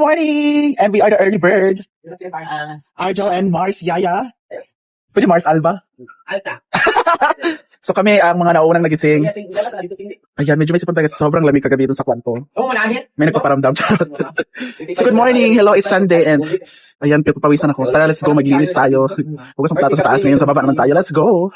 morning! And we are the early bird. Arjo and Mars Yaya. Pwede Mars Alba? Alta. So kami ang mga naunang nagising. Ayan, medyo may sipon tayo. Sobrang lamig kagabi dun sa kwanto. May nagpaparamdam. So good morning. Hello, it's Sunday. And ayan, papawisan ako. Tara, let's go. Maglinis tayo. Hugas ang plato sa taas. Ngayon sa baba naman tayo. Let's go.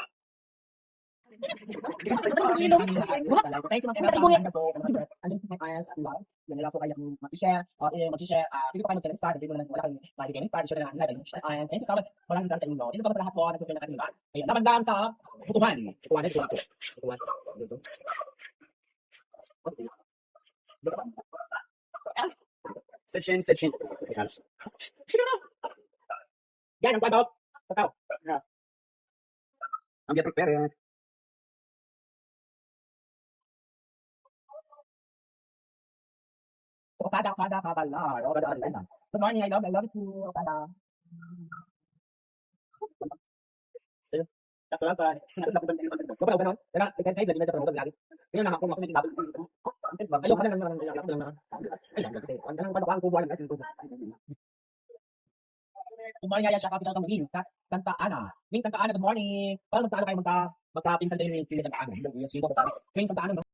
Session. Yan ang kwento. Tataw. Ang get prepare. Okada. Good morning, I love it too, Okada. Kaso lang pa, sinabi ko ba nito? Kapag ako gano'n, kaya kahit hindi na ako lagi. Kaya naman ako may bago. Ayoko na lang. Ang kubo lang natin. Umaya siya capital ng Win, Santa Ana. Win Santa Ana, good morning. Paano magtaano kayo magkapintan tayo ng Santa Ana? Yung sino ko tayo. Win Santa Ana, no?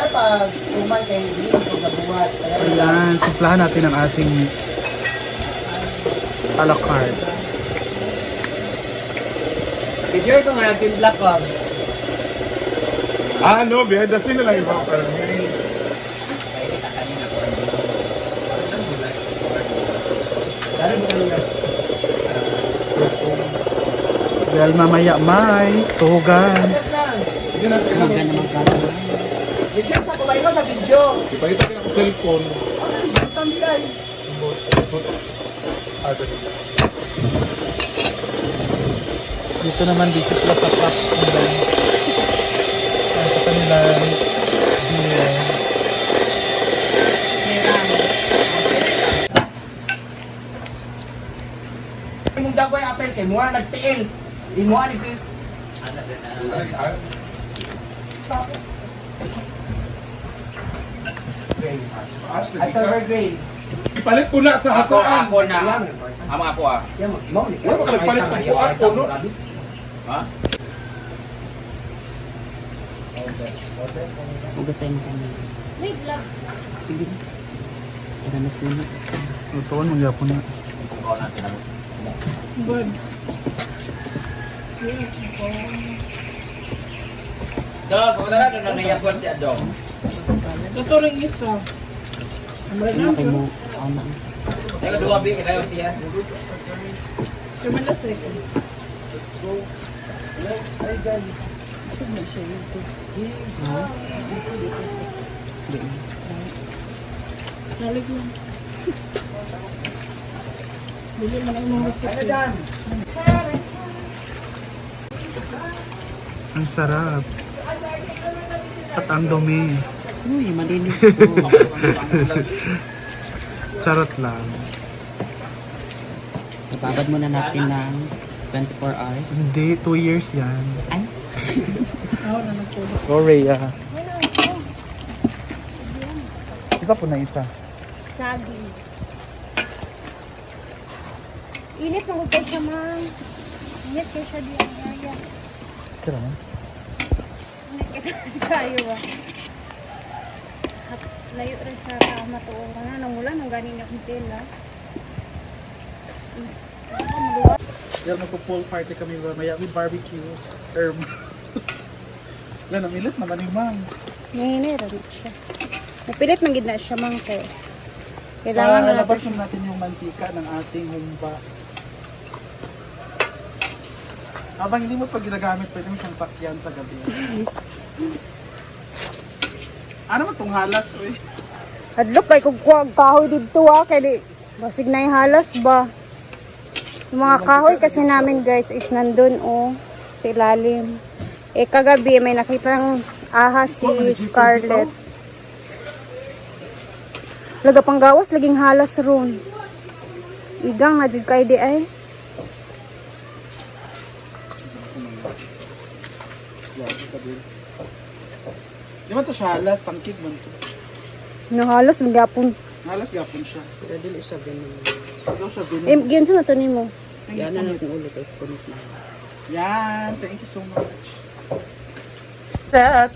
Pag tumal kayo dito sa buhat. Ayan, simplahan natin ang ating a la carte. Picture ko nga yung black ko. No, behind the scene na lang yung mga parang. Dahil mamaya may tugan. Tugan naman ka. Video sa kumay ko sa video. Ipakita ko ng cellphone. Dito naman busy sila sa props nila. Sa kanilang beer. Mong dagoy apel kay mo nagtiil. Imo ani ko. A silver gray. Ipalit ko na sa hasaan. Ako na. Ako ah. Yan mo. Wala ba ka nagpalit ng kuhaan ko, no? Ha? Ugasin mo kami. May gloves na. Sige. Iranas mo na. Tuwan mong yapon na. Good. Dog, kumutara doon na niyapon siya, dog. Ito rin isa. Ano kayo mo? Ako na. Tayo dua bi, tayo siya. Kamala second. Isa na siya ito. Ha? Hindi. Nalig lang. Bili man ang mga second. Ang sarap. At ang dumi. Uy, malinis ko. Charot lang. So, babad muna natin ng 24 hours. Hindi, 2 years yan. Ay, Ako na nagpulo. Oh, Rhea. Isa po na isa. Sagi. Init na upay siya, ma'am. Init kayo siya diyan, yaya. Kira mo? Init kayo kasi kayo, ah. Tapos, layo rin sa matuong ka na. Namula, nang ganin akong tela. Yan, magpo-pool party kami mamaya. May barbecue. Yan, namilit naman yung ma'am. Ngayon, rin siya. Napilit man gid na siya, ma'am, kaya. Kailangan na Lalabas natin. natin yung mantika ng ating humba. Habang hindi mo pa ginagamit, pwede mo siyang sakyan sa gabi. Ano mo itong halas, uy? Hadlok kay kung kuwag kahoy dito, ah. Kaya di, basig na yung halas ba? Yung mga kahoy kasi namin, guys, is nandun, oh. Sa ilalim. Eh, kagabi, may nakitang ahas si Scarlett. Laga panggawas, laging halas ron. Igang na jud kay di ay. Di ba ito siya halas? Tangkid man ito. No halas magyapon. Halas gapon siya. pero dili siya ganun. Daw siya Eh, binun. giyon sa natunin mo. Yan na natin ulit guys, punit na. Yan, thank you so much. That.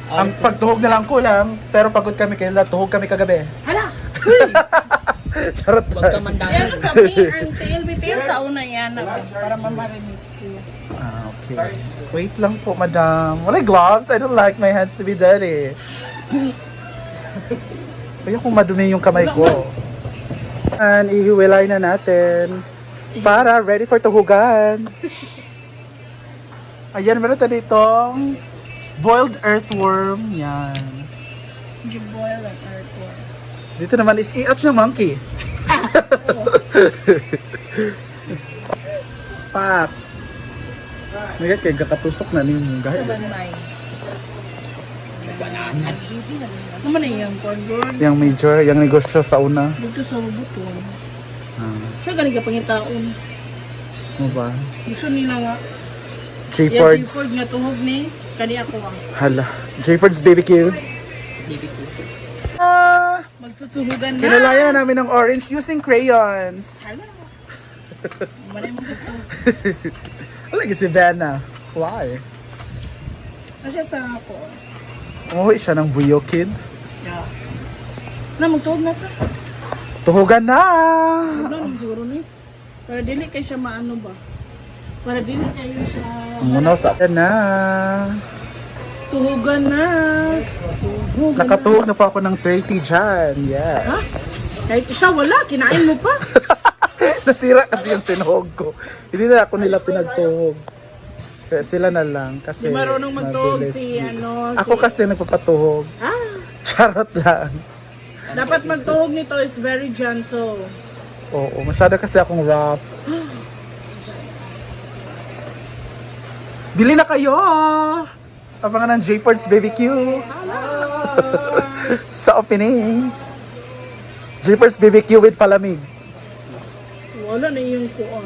Ang pagtuhog na lang kulang, pero pagod kami kaya tuhog kami kagabi. Hala! Charot Huwag ka lang. mandahan. Yan sabi, ang tail bitil sa una yan para mamarinig siya. Ah, okay. Wait lang po, madam. Wala gloves. I don't like my hands to be dirty. Kaya kung madumi yung kamay ko. And ihiwalay na natin. Para ready for tuhugan. Ayan, meron tayo ditong boiled earthworm. Yan. Giboil ang earthworm. Dito naman is iat na monkey. Pak. May kaya kakatusok na niyo yung gahit. Banay. Naman na yung cornbread. Yung major, yung negosyo sa una. Dito sa buton. Ah, Siya galing ka pangitaon. ano ba? Gusto nila nga. J-Fords. Yung nga tuhog ni. Kani ako ang. Hala. J-Fords BBQ. Bibi ko. Ah! Magtutuhugan na. Kinalayan na namin ng orange using crayons. Hala. Manay mo gusto. Lagi si Vanna. Why? Kasi sa ako. Umuwi siya ng Buyo Kid. Yeah. Na, magtuhog na ta. Tuhugan na! Ano naman siguro ni? Para dili kayo siya maano ba? Para dili kayo siya... Muna sa na. Tuhugan na. Tuhugan Nakatuhog na pa ako ng 30 dyan. Yes. Ha? Kahit isa wala, kinain mo pa. Nasira kasi yung tinuhog ko. Hindi na ako nila pinagtuhog. Kaya sila na lang kasi Di marunong magtuhog mabilis. si ano. Ako si... kasi nagpapatuhog. Ah, Charot lang. dapat magtuhog nito is very gentle. Oo, masyado kasi akong rough. Bili na kayo! Abangan ng J-Fords BBQ. Sa opening. J-Fords BBQ with palamig. Wala na yung kuon.